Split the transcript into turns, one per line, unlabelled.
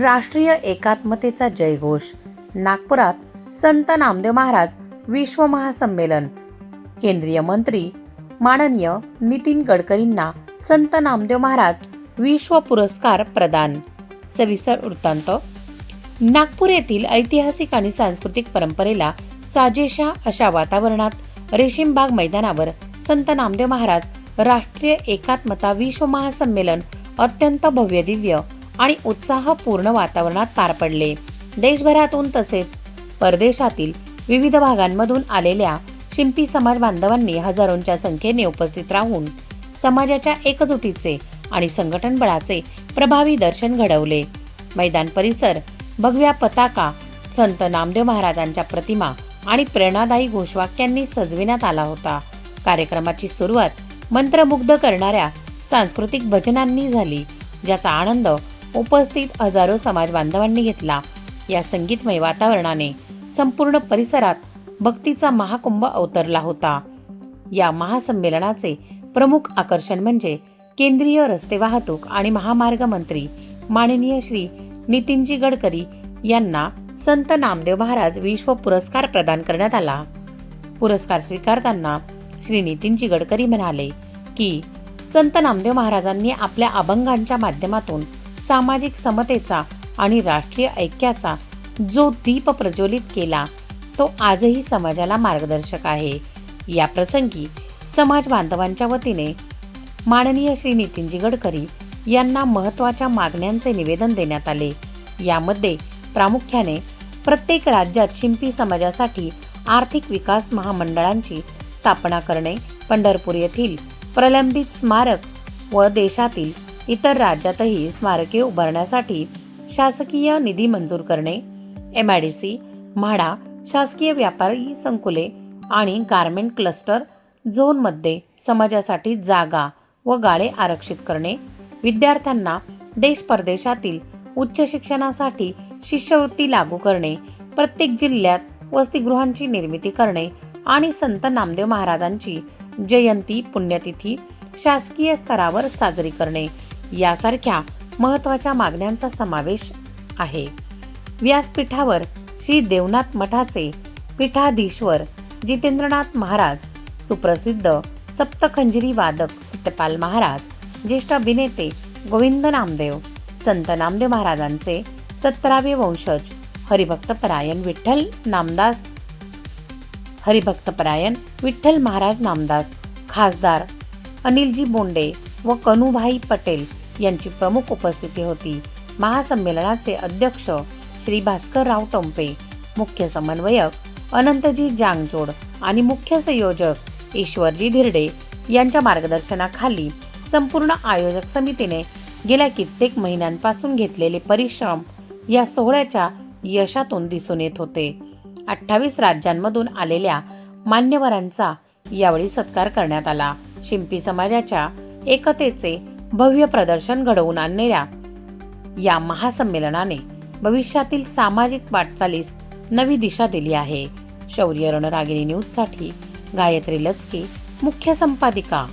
राष्ट्रीय एकात्मतेचा जयघोष. नागपुरात संत नामदेव महाराज विश्व महासंमेलन. केंद्रीय मंत्री माननीय नितीन गडकरींना संत नामदेव महाराज विश्व पुरस्कार प्रदान. सविस्तर वृत्तांत. नागपूर येथील ऐतिहासिक आणि सांस्कृतिक परंपरेला साजेशा अशा वातावरणात रेशीमबाग मैदानावर संत नामदेव महाराज राष्ट्रीय एकात्मता विश्व महासंमेलन अत्यंत भव्यदिव्य आणि उत्साहपूर्ण वातावरणात पार पडले. देशभरातून तसेच परदेशातील विविध भागांमधून आलेल्या शिंपी समाज बांधवांनी हजारोंच्या संख्येने उपस्थित राहून समाजाच्या एकजुटीचे आणि संघटन बळाचे प्रभावी दर्शन घडवले. मैदान परिसर भगव्या पताका, संत नामदेव महाराजांच्या प्रतिमा आणि प्रेरणादायी घोषवाक्यांनी सजविण्यात आला होता. कार्यक्रमाची सुरुवात मंत्रमुग्ध करणाऱ्या सांस्कृतिक भजनांनी झाली, ज्याचा आनंद उपस्थित हजारो समाज बांधवांनी घेतला. या संगीतमय वातावरणाने संपूर्ण परिसरात भक्तीचा महाकुंभ अवतरला होता. या महासंमेलनाचे प्रमुख आकर्षण म्हणजे केंद्रीय रस्ते वाहतूक आणि महामार्ग मंत्री माननीय श्री नितीनजी गडकरी यांना संत नामदेव महाराज विश्व पुरस्कार प्रदान करण्यात आला. पुरस्कार स्वीकारताना श्री नितीनजी गडकरी म्हणाले की संत नामदेव महाराजांनी आपल्या अभंगांच्या माध्यमातून सामाजिक समतेचा आणि राष्ट्रीय ऐक्याचा जो दीप प्रज्वलित केला तो आजही समाजाला मार्गदर्शक आहे. या प्रसंगी समाज बांधवांच्या वतीने माननीय श्री नितीनजी गडकरी यांना महत्त्वाच्या मागण्यांचे निवेदन देण्यात आले. यामध्ये प्रामुख्याने प्रत्येक राज्यात शिंपी समाजासाठी आर्थिक विकास महामंडळांची स्थापना करणे, पंढरपूर येथील प्रलंबित स्मारक व देशातील इतर राज्यातही स्मारके उभारण्यासाठी शासकीय निधी मंजूर करणे, MIDC, म्हाडा, शासकीय व्यापारी संकुले आणि गारमेंट क्लस्टर झोनमध्ये समाजासाठी जागा व गाळे आरक्षित करणे, विद्यार्थ्यांना देश परदेशातील उच्च शिक्षणासाठी शिष्यवृत्ती लागू करणे, प्रत्येक जिल्ह्यात वसतिगृहांची निर्मिती करणे आणि संत नामदेव महाराजांची जयंती पुण्यतिथी शासकीय स्तरावर साजरी करणे यासारख्या महत्त्वाच्या मागण्यांचा समावेश आहे. व्यासपीठावर श्री देवनाथ मठाचे पीठाधीश्वर जितेंद्रनाथ महाराज, सुप्रसिद्ध सप्तखंजरी वादक सत्यपाल महाराज, ज्येष्ठ अभिनेते गोविंद नामदेव, संत नामदेव महाराजांचे 17वे वंशज हरिभक्तपरायण विठ्ठल महाराज नामदास, खासदार अनिलजी बोंडे व कनुभाई पटेल यांची प्रमुख उपस्थिती होती. महासंमेलनाचे अध्यक्ष श्री भास्करराव टोंपे, मुख्य समन्वयक अनंतजी जांगजोड आणि मुख्य संयोजक ईश्वरजी धिरडे यांच्या मार्गदर्शनाखाली संपूर्ण आयोजक समितीने गेल्या कित्येक महिन्यांपासून घेतलेले परिश्रम या सोहळ्याच्या यशातून दिसून येत होते. 28 राज्यांमधून आलेल्या मान्यवरांचा यावेळी सत्कार करण्यात आला. शिंपी समाजाच्या एकतेचे भव्य प्रदर्शन घडवून आणणाऱ्या या महासंमेलनाने भविष्यातील सामाजिक वाटचालीस नवी दिशा दिली आहे. शौर्य रणरागिणी न्यूजसाठी गायत्री लचके, मुख्य संपादिका.